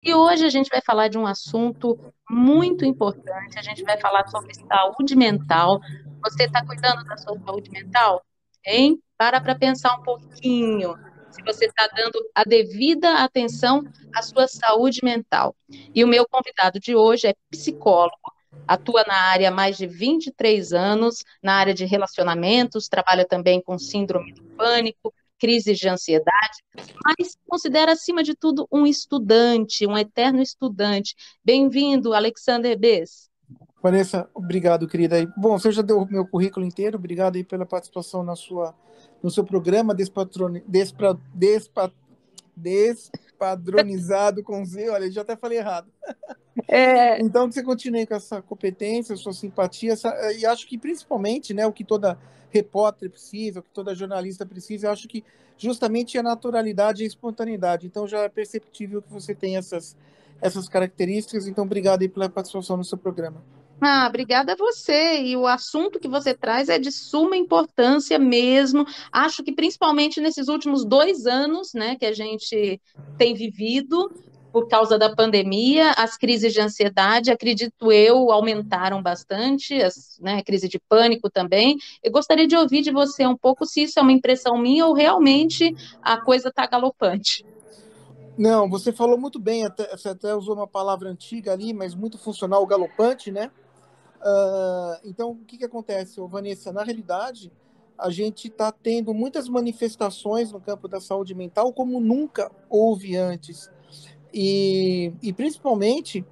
E hoje a gente vai falar de um assunto muito importante. A gente vai falar sobre saúde mental. Você está cuidando da sua saúde mental? Hein? Para pensar um pouquinho. Se você está dando a devida atenção à sua saúde mental. E o meu convidado de hoje é psicólogo, atua na área há mais de 23 anos, na área de relacionamentos, trabalha também com síndrome do pânico, crises de ansiedade, mas considera, acima de tudo, um estudante, um eterno estudante. Bem-vindo, Alexander Bess. Vanessa, obrigado, querida. Bom, você já deu o meu currículo inteiro. Obrigado aí pela participação no seu programa despadronizado com Z. Olha, já até falei errado. É, Então, que você continue com essa competência, sua simpatia, e acho que principalmente, né, o que toda repórter precisa, o que toda jornalista precisa, eu acho que justamente a naturalidade e a espontaneidade. Então, já é perceptível que você tem essas características. Então, obrigado aí pela participação no seu programa. obrigada a você. E o assunto que você traz é de suma importância mesmo. Acho que principalmente nesses últimos 2 anos, né, que a gente tem vivido por causa da pandemia, as crises de ansiedade, acredito eu, aumentaram bastante, né, crise de pânico também. Eu gostaria de ouvir de você um pouco se isso é uma impressão minha ou realmente a coisa está galopante. Não, você falou muito bem, você até usou uma palavra antiga ali, mas muito funcional, galopante, né? Então, o que que acontece, Vanessa? Na realidade, a gente está tendo muitas manifestações no campo da saúde mental como nunca houve antes. E principalmente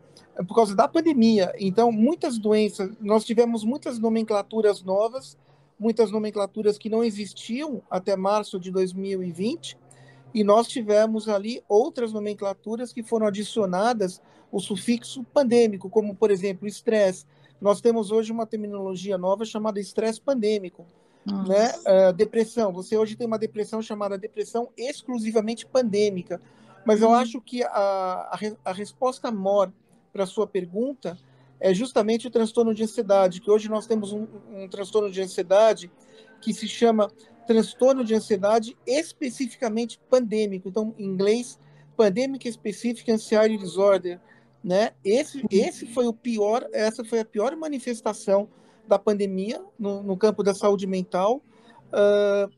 por causa da pandemia. Então, muitas doenças, nós tivemos muitas nomenclaturas novas, muitas nomenclaturas que não existiam até março de 2020, e nós tivemos ali outras nomenclaturas que foram adicionadas o sufixo pandêmico, como, por exemplo, estresse. Nós temos hoje uma terminologia nova chamada estresse pandêmico, né? Nossa. Depressão. Você hoje tem uma depressão chamada depressão exclusivamente pandêmica. Mas eu acho que a resposta maior para a sua pergunta é justamente o transtorno de ansiedade, que hoje nós temos um transtorno de ansiedade que se chama transtorno de ansiedade especificamente pandêmico. Então, em inglês, Pandemic Specific Anxiety Disorder, né? Esse foi o pior, essa foi a pior manifestação da pandemia no campo da saúde mental,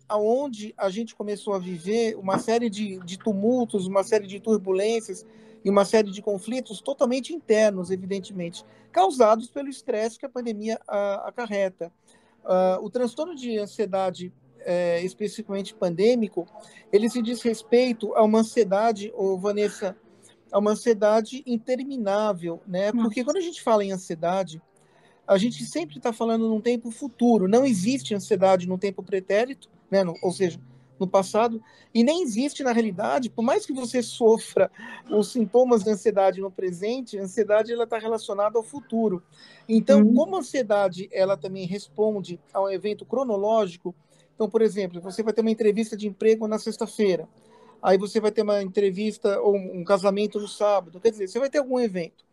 aonde a gente começou a viver uma série de tumultos, uma série de turbulências e uma série de conflitos totalmente internos, evidentemente, causados pelo estresse que a pandemia acarreta. O transtorno de ansiedade, especificamente pandêmico, ele se diz respeito a uma ansiedade, ou Vanessa, a uma ansiedade interminável, né? Porque quando a gente fala em ansiedade, a gente sempre está falando num tempo futuro. Não existe ansiedade no tempo pretérito, né? Ou seja, no passado, e nem existe na realidade. Por mais que você sofra os sintomas de ansiedade no presente, a ansiedade ela está relacionada ao futuro. Então, Hum, como a ansiedade ela também responde a um evento cronológico, então, por exemplo, você vai ter uma entrevista de emprego na sexta-feira, aí você vai ter uma entrevista ou um casamento no sábado, quer dizer, você vai ter algum evento.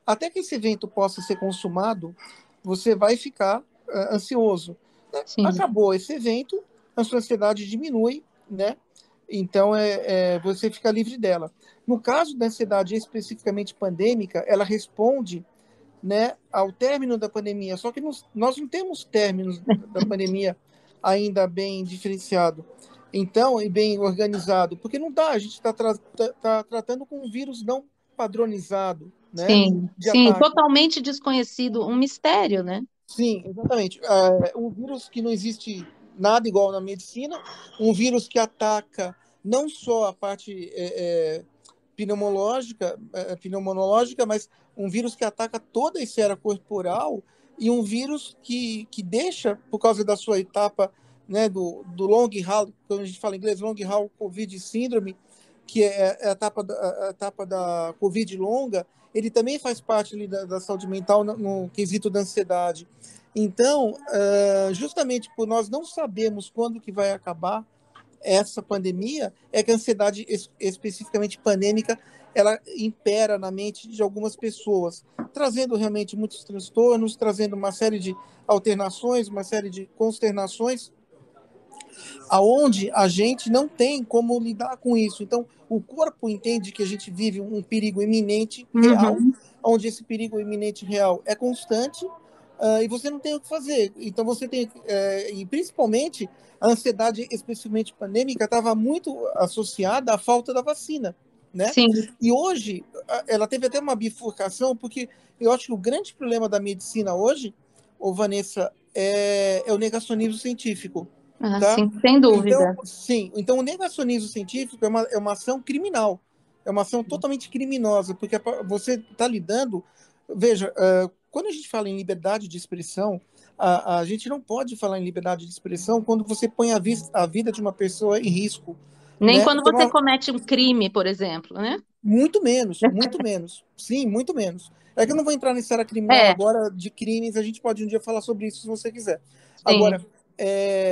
Até que esse evento possa ser consumado, você vai ficar ansioso. sim. Acabou esse evento, a sua ansiedade diminui, né? Então, você fica livre dela. No caso da ansiedade especificamente pandêmica, ela responde, né, ao término da pandemia. Só que nós não temos términos da pandemia ainda bem diferenciado. Então, e bem organizado, porque não dá, a gente está tratando com um vírus não padronizado, né, Sim, de sim, ataque. totalmente desconhecido, um mistério, né? Sim, exatamente. Um vírus que não existe nada igual na medicina, um vírus que ataca não só a parte pneumonológica, mas um vírus que ataca toda a esfera corporal e um vírus que deixa, por causa da sua etapa, né, do long haul, quando a gente fala em inglês, long haul COVID síndrome, que é a etapa da COVID longa, ele também faz parte ali da saúde mental no quesito da ansiedade. Então, justamente por nós não sabermos quando que vai acabar essa pandemia, é que a ansiedade especificamente pandêmica, ela impera na mente de algumas pessoas, trazendo realmente muitos transtornos, trazendo uma série de alternações, uma série de consternações, aonde a gente não tem como lidar com isso. Então, o corpo entende que a gente vive um perigo iminente real, Uhum. onde esse perigo iminente real é constante, e você não tem o que fazer. Então você tem, e principalmente a ansiedade, especialmente pandêmica, estava muito associada à falta da vacina, né? Sim, E hoje ela teve até uma bifurcação, porque eu acho que o grande problema da medicina hoje, ô Vanessa, é o negacionismo científico, tá? assim, sem Então, dúvida. sim, então o negacionismo científico é uma ação criminal, é uma ação totalmente criminosa, porque você está lidando. Veja, quando a gente fala em liberdade de expressão, a gente não pode falar em liberdade de expressão quando você põe a vida de uma pessoa em risco, Nem né? quando você comete um crime, por exemplo, né? Muito menos, muito menos. Sim, muito menos. É que eu não vou entrar nessa área criminal É, agora de crimes, a gente pode um dia falar sobre isso se você quiser. Agora, sim.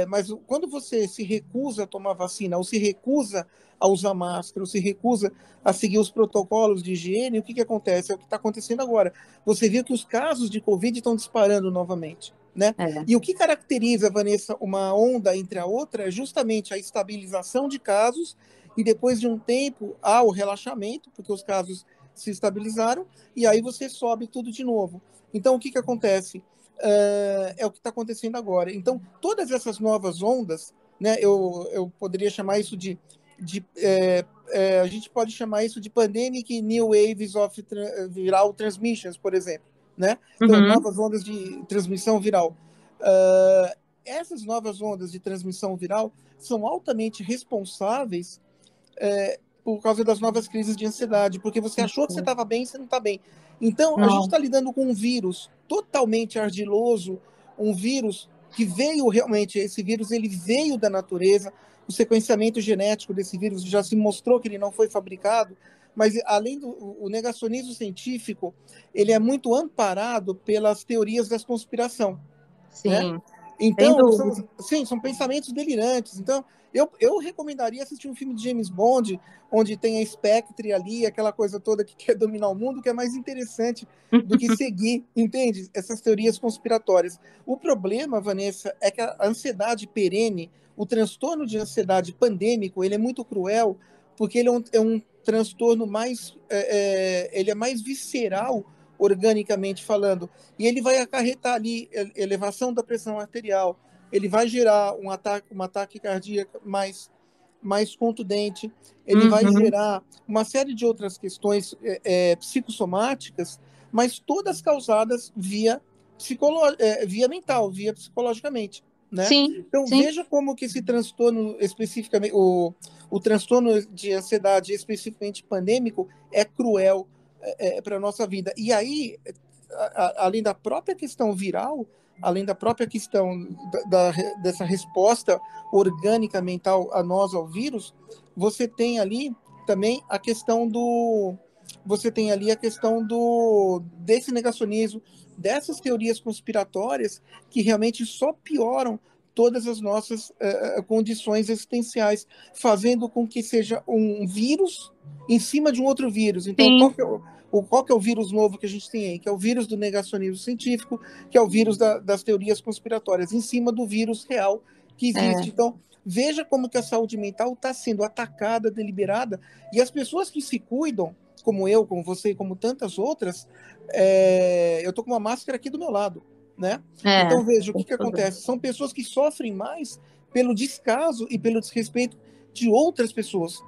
mas quando você se recusa a tomar vacina, ou se recusa a usar máscara, ou se recusa a seguir os protocolos de higiene, o que acontece? É o que está acontecendo agora. Você viu que os casos de Covid estão disparando novamente, né? É. E o que caracteriza, Vanessa, uma onda entre a outra é justamente a estabilização de casos e depois de um tempo há o relaxamento, porque os casos se estabilizaram, e aí você sobe tudo de novo. Então, o que acontece? É o que está acontecendo agora. Então, todas essas novas ondas, né, eu poderia chamar isso a gente pode chamar isso de pandemic new waves of viral transmissions, por exemplo, né? Então, Uhum. novas ondas de transmissão viral. Essas novas ondas de transmissão viral são altamente responsáveis por causa das novas crises de ansiedade, porque você achou que você estava bem e você não está bem. Então, a gente Não. está lidando com um vírus totalmente ardiloso, um vírus que veio realmente, esse vírus ele veio da natureza, o sequenciamento genético desse vírus já se mostrou que ele não foi fabricado, mas além do o negacionismo científico, ele é muito amparado pelas teorias da conspiração, né? Sim, sem Então, dúvida. sim, são pensamentos delirantes. Então, eu recomendaria assistir um filme de James Bond, onde tem a Spectre ali, aquela coisa toda que quer dominar o mundo, que é mais interessante do que seguir, entende? Essas teorias conspiratórias. O problema, Vanessa, é que a ansiedade perene, o transtorno de ansiedade pandêmico, ele é muito cruel, porque ele é um transtorno mais, ele é mais visceral, organicamente falando, e ele vai acarretar ali elevação da pressão arterial, ele vai gerar um ataque cardíaco mais contundente, ele vai Uhum. gerar uma série de outras questões psicossomáticas, mas todas causadas via mental, via psicologicamente, né? Sim, Então sim. veja como que esse transtorno especificamente, o transtorno de ansiedade especificamente pandêmico é cruel para a nossa vida. E aí, além da própria questão viral, além da própria questão dessa resposta orgânica mental a nós, ao vírus, você tem ali também a questão desse negacionismo, dessas teorias conspiratórias que realmente só pioram todas as nossas condições existenciais, fazendo com que seja um vírus em cima de um outro vírus. Então, Sim, qual que é o vírus novo que a gente tem aí? Que é o vírus do negacionismo científico, que é o vírus das teorias conspiratórias, em cima do vírus real que é. existe. Então, veja como que a saúde mental está sendo atacada, deliberada, e as pessoas que se cuidam, como eu, como você e como tantas outras, eu estou com uma máscara aqui do meu lado, né? É, Então, veja, o tem que que cuidar. acontece? São pessoas que sofrem mais pelo descaso e pelo desrespeito de outras pessoas.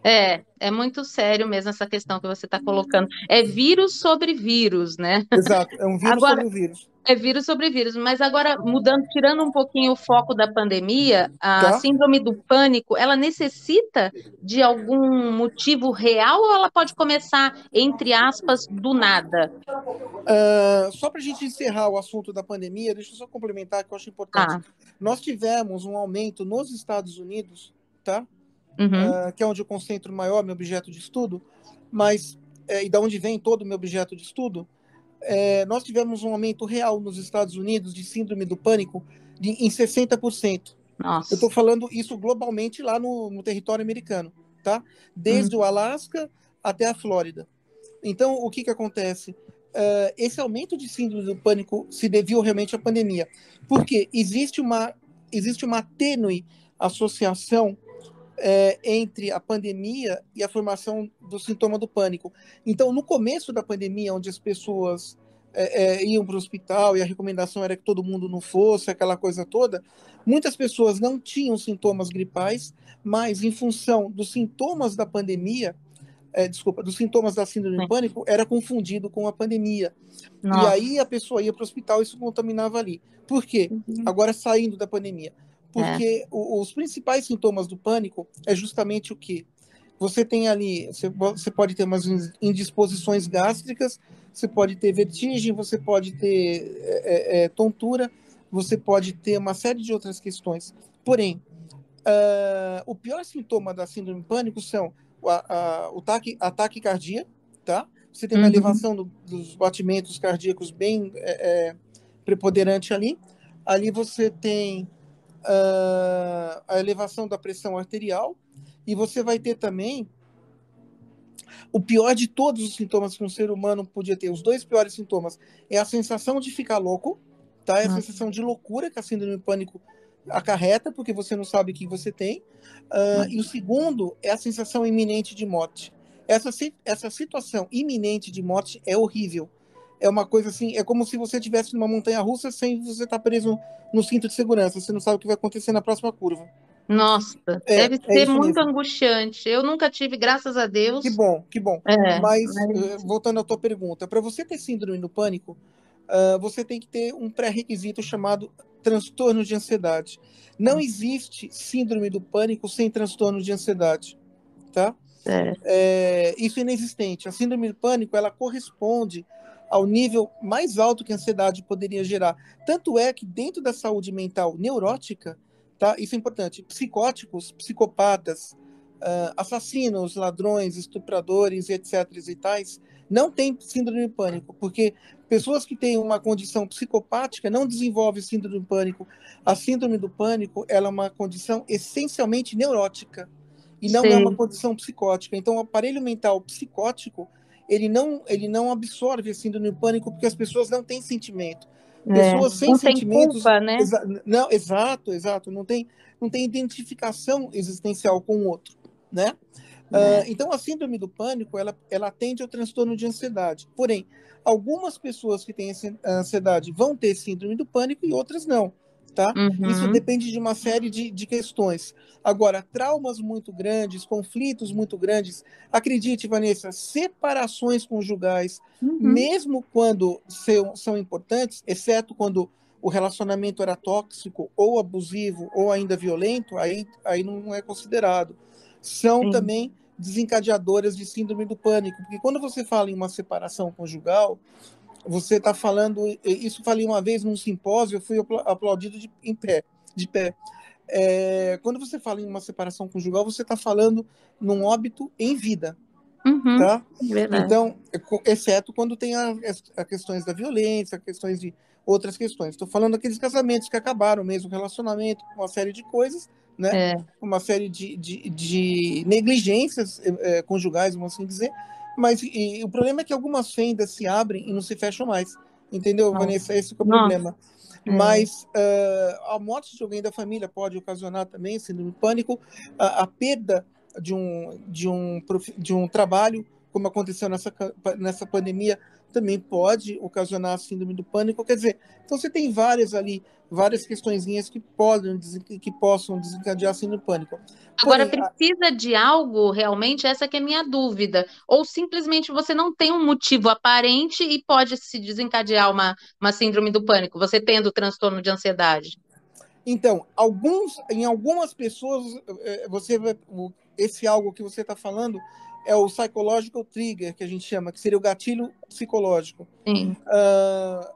É muito sério mesmo essa questão que você está colocando. É vírus sobre vírus, né? Exato, é um vírus Agora, sobre o vírus, é vírus sobre vírus, mas agora mudando, tirando um pouquinho o foco da pandemia, a tá? síndrome do pânico, ela necessita de algum motivo real ou ela pode começar, entre aspas, do nada? Só para a gente encerrar o assunto da pandemia, deixa eu só complementar que eu acho importante. Ah, Nós tivemos um aumento nos Estados Unidos, tá? uhum, Que é onde eu concentro maior meu objeto de estudo, mas e da onde vem todo o meu objeto de estudo, nós tivemos um aumento real nos Estados Unidos de síndrome do pânico em 60%. Eu estou nossa. falando isso globalmente lá no território americano, tá? Desde o Uhum. Alasca até a Flórida. Então, o que acontece? Esse aumento de síndrome do pânico se deviu realmente à pandemia, porque existe uma tênue associação entre a pandemia e a formação do sintoma do pânico. Então, no começo da pandemia, onde as pessoas iam para o hospital e a recomendação era que todo mundo não fosse, aquela coisa toda, muitas pessoas não tinham sintomas gripais, mas em função dos sintomas da pandemia, dos sintomas da síndrome do Sim. pânico, era confundido com a pandemia. E Nossa. aí a pessoa ia para o hospital e se contaminava ali. Por quê? Uhum. Agora saindo da pandemia. É. Porque os principais sintomas do pânico é justamente o quê? Você tem ali, você pode ter umas indisposições gástricas, você pode ter vertigem, você pode ter tontura, você pode ter uma série de outras questões. Porém, o pior sintoma da síndrome do pânico são a taquicardia, tá? Você tem uma Uhum. elevação dos batimentos cardíacos bem preponderante ali. Ali você tem a elevação da pressão arterial e você vai ter também o pior de todos os sintomas que um ser humano podia ter. Os dois piores sintomas é a sensação de ficar louco, tá? É a Nossa. sensação de loucura que a síndrome do pânico acarreta, porque você não sabe o que você tem. E o segundo é a sensação iminente de morte. Essa situação iminente de morte é horrível. É uma coisa assim, é como se você estivesse numa montanha-russa sem você estar preso no cinto de segurança. Você não sabe o que vai acontecer na próxima curva. Nossa, deve É ser isso muito mesmo. angustiante. Eu nunca tive, graças a Que Deus. bom, que bom. Mas, Mas. voltando à tua pergunta, para você ter síndrome do pânico, você tem que ter um pré-requisito chamado transtorno de ansiedade. Não existe síndrome do pânico sem transtorno de ansiedade, tá? É. Isso é inexistente. A síndrome do pânico, ela corresponde ao nível mais alto que a ansiedade poderia gerar. Tanto é que dentro da saúde mental neurótica, tá? Isso é importante. Psicóticos, psicopatas, assassinos, ladrões, estupradores, etc. e tais, não têm síndrome do pânico, porque pessoas que têm uma condição psicopática não desenvolvem síndrome do pânico. A síndrome do pânico, ela é uma condição essencialmente neurótica e não é uma Sei. condição psicótica. Então, o aparelho mental psicótico, ele não absorve a síndrome do pânico porque as pessoas não têm sentimento. Pessoas sem Não tem sentimentos, culpa, né? não, exato, não tem identificação existencial com o outro, né? É. Então, a síndrome do pânico, ela atende ao transtorno de ansiedade. Porém, algumas pessoas que têm ansiedade vão ter síndrome do pânico e outras não, tá? Isso Uhum. depende de uma série de questões. Agora, traumas muito grandes, conflitos muito grandes, acredite, Vanessa, separações conjugais, Uhum. mesmo quando são importantes, exceto quando o relacionamento era tóxico ou abusivo ou ainda violento, aí não é considerado. São Sim. também desencadeadoras de síndrome do pânico, porque quando você fala em uma separação conjugal, você está falando, isso falei uma vez num simpósio, eu fui aplaudido de pé. Quando você fala em uma separação conjugal, você está falando num óbito em vida, Uhum. tá? Verdade. Então, exceto quando tem a questões da violência, questões de outras questões. Estou falando daqueles casamentos que acabaram mesmo, relacionamento, uma série de coisas, né? É. Uma série de negligências conjugais, vamos assim dizer. Mas o problema é que algumas fendas se abrem e não se fecham mais. Entendeu, Nossa. Vanessa? Esse que é o Nossa. problema. É. Mas a morte de alguém da família pode ocasionar também síndrome de pânico, a perda de um trabalho, como aconteceu nessa pandemia, também pode ocasionar a síndrome do pânico. Quer dizer, então você tem várias questõezinhas que possam desencadear a síndrome do pânico. Agora, Porém, precisa de algo realmente? Essa que é a minha dúvida. Ou simplesmente você não tem um motivo aparente e pode se desencadear uma síndrome do pânico, você tendo transtorno de ansiedade? então, em algumas pessoas, esse algo que você está falando é o psychological trigger, que a gente chama, que seria o gatilho psicológico. Sim.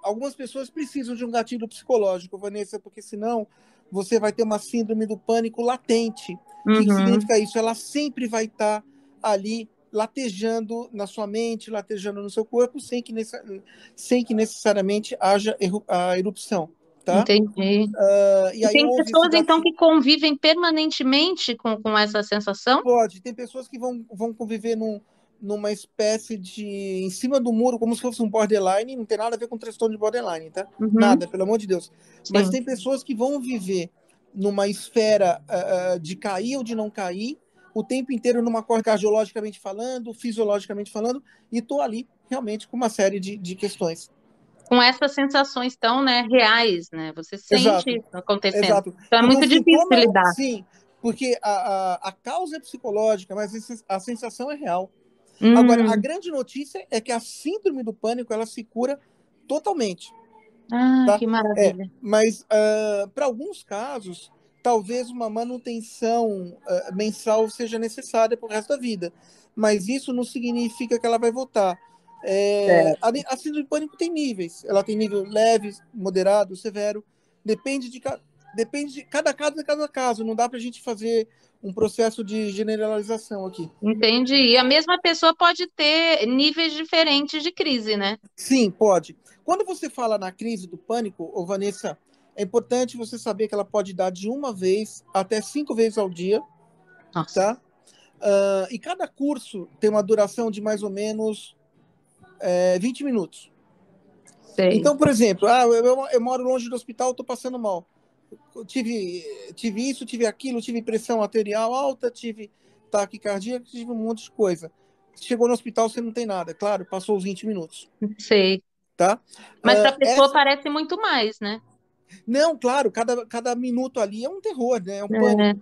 Algumas pessoas precisam de um gatilho psicológico, Vanessa, porque senão você vai ter uma síndrome do pânico latente. O que Uhum. significa isso? Ela sempre vai estar ali latejando na sua mente, latejando no seu corpo, sem que necessariamente haja a erupção, tá? Entendi. E E aí tem houve esse pessoas, então, gatilho. que convivem permanentemente com essa sensação? Pode, tem pessoas que vão conviver numa espécie de em cima do muro, como se fosse um borderline, não tem nada a ver com transtorno de borderline, tá? Uhum. Nada, pelo amor de Deus. Mas Sim. tem pessoas que vão viver numa esfera de cair ou de não cair, o tempo inteiro numa corda cardiologicamente falando, fisiologicamente falando, e estou ali realmente com uma série de questões. Com essas sensações tão, né, reais, né? Você sente Exato, isso acontecendo. exato. Então é Porque o muito difícil sintoma, lidar. sim, porque a causa é psicológica, mas a sensação é real. Agora, a Hum, grande notícia é que a síndrome do pânico ela se cura totalmente, tá? que maravilha. Mas para alguns casos, talvez uma manutenção mensal seja necessária para o resto da vida. Mas isso não significa que ela vai voltar. A síndrome do pânico tem níveis. Ela tem nível leve, moderado, severo. Depende depende de cada caso. Não dá para a gente fazer um processo de generalização aqui. Entendi. E a mesma pessoa pode ter níveis diferentes de crise, né? Sim, pode. Quando você fala na crise do pânico, ô Vanessa, é importante você saber que ela pode dar de uma vez até 5 vezes ao dia, Nossa, tá? E cada curso tem uma duração de mais ou menos 20 minutos. sei. Então, por exemplo, eu moro longe do hospital, estou passando mal. Eu tive isso, tive aquilo, tive pressão arterial alta, tive taquicardia, tive um monte de coisa. Chegou no hospital, você não tem nada. Claro, passou os 20 minutos, Sei. tá? Mas para a pessoa Essa parece muito mais, né? Não, claro, cada minuto ali é um terror, né? É um É. pânico.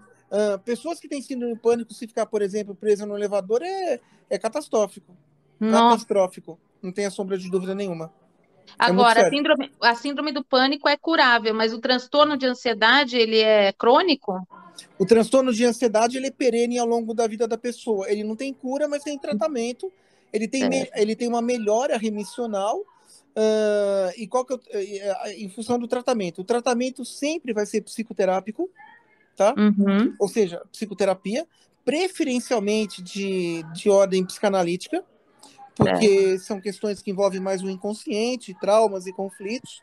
Pessoas que têm síndrome de pânico, se ficar, por exemplo, presa no elevador, é catastrófico. Nossa. Catastrófico. Não tenha sombra de dúvida nenhuma. É muito Agora, sério. a síndrome do pânico é curável, mas o transtorno de ansiedade, ele é crônico? O transtorno de ansiedade ele é perene ao longo da vida da pessoa. Ele não tem cura, mas tem tratamento. Certo. Ele tem uma melhora remissional. E qual que em função do tratamento? O tratamento sempre vai ser psicoterápico, tá? Uhum. Ou seja, psicoterapia, preferencialmente de ordem psicanalítica, Certo. porque são questões que envolvem mais o inconsciente, traumas e conflitos.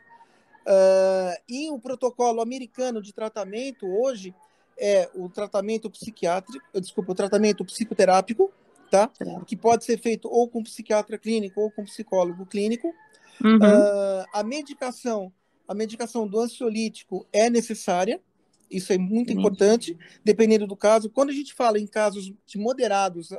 E o protocolo americano de tratamento hoje é o tratamento psiquiátrico, desculpa, o tratamento psicoterápico, tá? Certo. Que pode ser feito ou com psiquiatra clínico ou com psicólogo clínico. Uhum. A medicação do ansiolítico é necessária, isso é muito Sim. importante, dependendo do caso. Quando a gente fala em casos moderados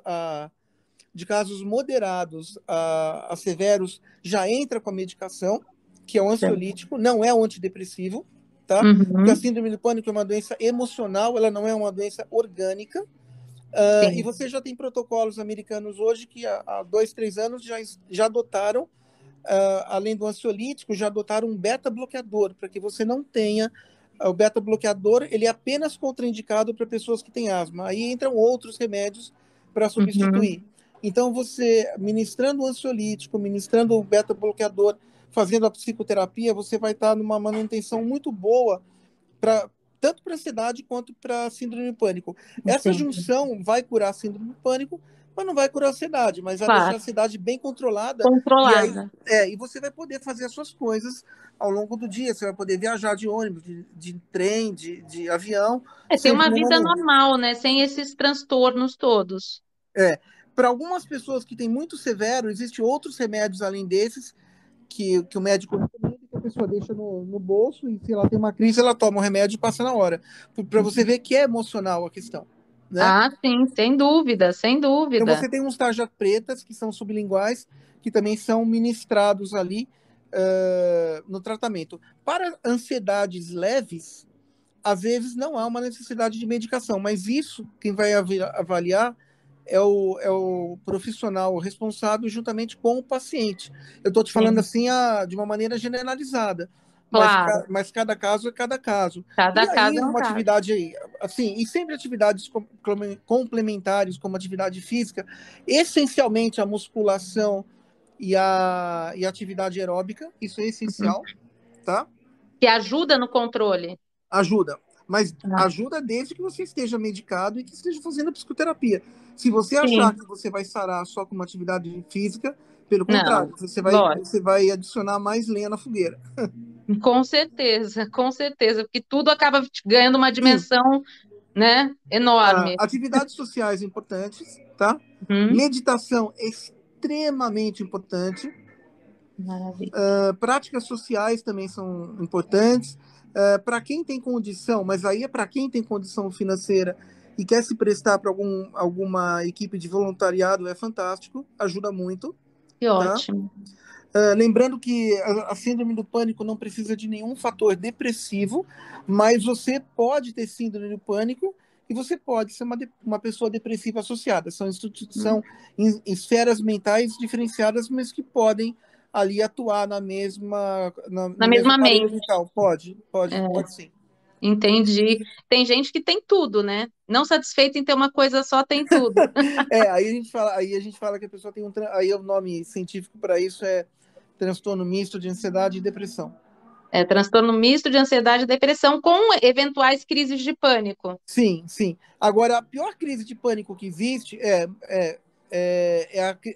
a severos, já entra com a medicação, que é o Certo. ansiolítico, não é o antidepressivo, tá? Porque a Uhum. síndrome do pânico é uma doença emocional, ela não é uma doença orgânica. E Sim. você já tem protocolos americanos hoje que há 2, 3 anos já adotaram além do ansiolítico, já adotaram um beta-bloqueador, para que você não tenha. O beta-bloqueador ele é apenas contraindicado para pessoas que têm asma. Aí entram outros remédios para Uhum. substituir. Então, você, ministrando o ansiolítico, ministrando o beta-bloqueador, fazendo a psicoterapia, você vai estar numa manutenção muito boa para tanto para ansiedade quanto para síndrome do pânico. Essa Entendi. junção vai curar a síndrome do pânico, mas não vai curar a ansiedade, mas vai deixar a Claro. ansiedade bem controlada e aí Controlada. e você vai poder fazer as suas coisas ao longo do dia. Você vai poder viajar de ônibus, de trem, de avião, É ter sem uma problema vida nenhum. normal, né? Sem esses transtornos todos. É, para algumas pessoas que têm muito severo, existem outros remédios além desses que o médico recomenda que a pessoa deixa no bolso e se ela tem uma crise, ela toma o remédio e passa na hora. Para você ver que é emocional a questão, né? Ah, sim, sem dúvida, sem Então dúvida. você tem uns tarjas pretas que são sublinguais, que também são ministrados ali no tratamento. Para ansiedades leves, às vezes não há uma necessidade de medicação, mas isso quem vai avaliar é o profissional responsável juntamente com o paciente. Eu estou te falando Sim, assim de uma maneira generalizada, claro. mas cada caso é cada caso. E Cada caso aí, é um uma caso. atividade aí, assim, e sempre atividades complementares, como atividade física, essencialmente a musculação e a atividade aeróbica, isso é Uhum. essencial, tá? Que ajuda no controle. Ajuda, mas Ah, ajuda desde que você esteja medicado e que esteja fazendo psicoterapia. Se você achar sim, que você vai sarar só com uma atividade física, pelo não, contrário, lógico. você vai adicionar mais lenha na fogueira. Com certeza, porque tudo acaba ganhando uma Sim, dimensão, né, enorme. atividades sociais importantes, tá? Uhum. Meditação é extremamente importante, Maravilha. Práticas sociais também são importantes. Para quem tem condição, mas aí é para quem tem condição financeira e quer se prestar para alguma equipe de voluntariado, é fantástico, ajuda muito, Que tá? ótimo. Lembrando que a síndrome do pânico não precisa de nenhum fator depressivo, mas você pode ter síndrome do pânico e você pode ser uma pessoa depressiva associada. Hum. São esferas mentais diferenciadas, mas que podem ali atuar Na no mesmo mesma aparelho mente. mental. Pode, pode, É, pode sim. entendi. Tem gente que tem tudo, né? Não satisfeita em ter uma coisa só, tem tudo. Aí a gente fala que a pessoa tem aí o nome científico para isso é transtorno misto de ansiedade e depressão. É transtorno misto de ansiedade e depressão com eventuais crises de pânico. Sim, sim. Agora, a pior crise de pânico que existe é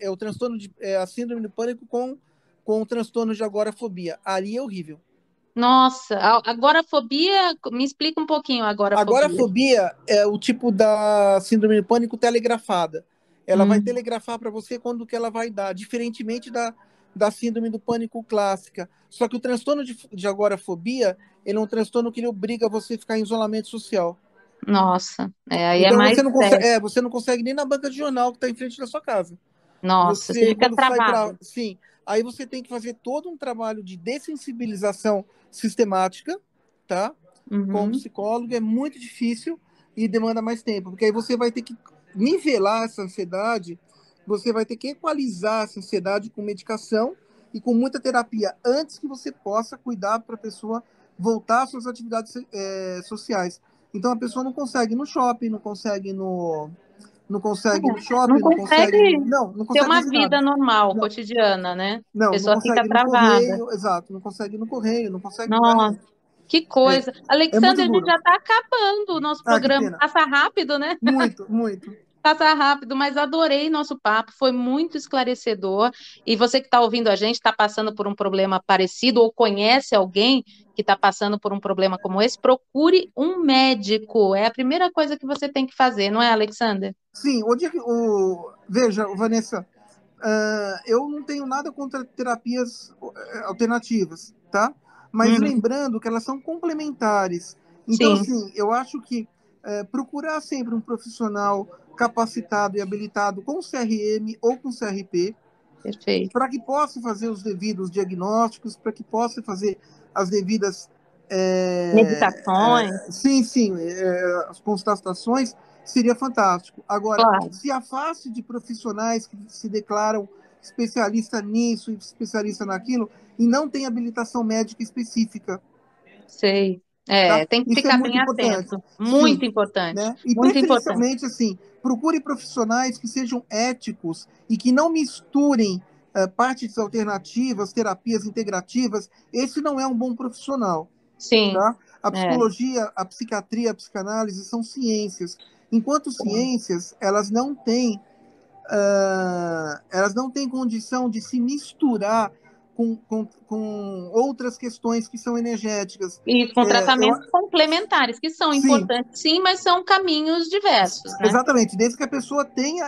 o transtorno é a síndrome do pânico com o transtorno de agorafobia. Ali é horrível. Nossa, agorafobia, me explica um pouquinho a agorafobia. Agorafobia é o tipo da síndrome do pânico telegrafada. Ela vai Hum, telegrafar para você quando que ela vai dar, diferentemente da síndrome do pânico clássica. Só que o transtorno de agorafobia, ele é um transtorno que ele obriga você a ficar em isolamento social. nossa, aí é Então mais sério. você não consegue nem na banca de jornal que está em frente da sua casa. Nossa, você Você, fica quando sai para. travado. Sim, aí você tem que fazer todo um trabalho de dessensibilização sistemática, tá? Com o Uhum. psicólogo, é muito difícil e demanda mais tempo, porque aí você vai ter que nivelar essa ansiedade, você vai ter que equalizar essa ansiedade com medicação e com muita terapia, antes que você possa cuidar para a pessoa voltar às suas atividades sociais. Então a pessoa não consegue ir no shopping, não consegue ir no Não shopping, não consegue consegue não ter consegue uma fazer nada. vida normal, Não, cotidiana, né? A não pessoa fica consegue ir no travada. correio, exato, não consegue ir no correio, não consegue em lugar Nossa, nenhum. que É, coisa. é muito Alexandre, a gente duro. já está acabando o nosso Ah, que programa. pena. Passa rápido, né? Muito, muito. Passa rápido, mas adorei nosso papo, foi muito esclarecedor. E você que está ouvindo a gente, está passando por um problema parecido ou conhece alguém que está passando por um problema como esse, procure um médico. É a primeira coisa que você tem que fazer, não é, Alexander? Sim, veja, Vanessa, eu não tenho nada contra terapias alternativas, tá? Mas Uhum, lembrando que elas são complementares. Então, sim, assim, eu acho que procurar sempre um profissional capacitado e habilitado com CRM ou com CRP, perfeito. para que possa fazer os devidos diagnósticos, para que possa fazer as devidas Meditações, as constatações, seria fantástico. Agora, claro, se afaste de profissionais que se declaram especialista nisso, especialista naquilo, e não tem habilitação médica específica, sei. tá? É, tem que Isso é ficar muito bem importante. atento. Sim, Muito importante, né? E muito importante. preferencialmente assim, procure profissionais que sejam éticos e que não misturem partes alternativas, terapias integrativas. Esse não é um bom profissional, Sim, tá? A é, psicologia, a psiquiatria, a psicanálise são ciências. Enquanto ciências, elas não têm condição de se misturar com outras questões que são energéticas. isso, com É, eu, tratamentos complementares, que são sim, importantes, sim, mas são caminhos diversos, né? exatamente, desde que a pessoa tenha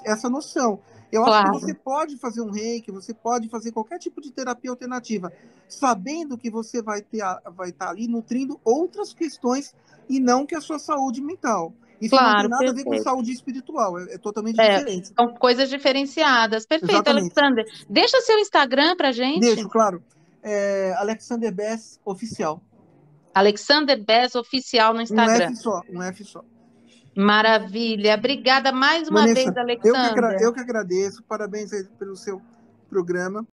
essa noção. Eu acho que você Claro, pode fazer um reiki, você pode fazer qualquer tipo de terapia alternativa, sabendo que você vai estar ali nutrindo outras questões e não que a sua saúde mental. Isso não tem claro, nada a ver com perfeito. saúde espiritual, é totalmente É, diferente. são coisas diferenciadas. Perfeito, Exatamente. Alexander. Deixa seu Instagram pra Deixo, gente. claro. Alexander Bess Oficial. Alexander Bez Oficial no Um Instagram. F só, um F só. Maravilha. Obrigada mais uma vez, Vanessa, Alexander. eu que agradeço, parabéns aí pelo seu programa.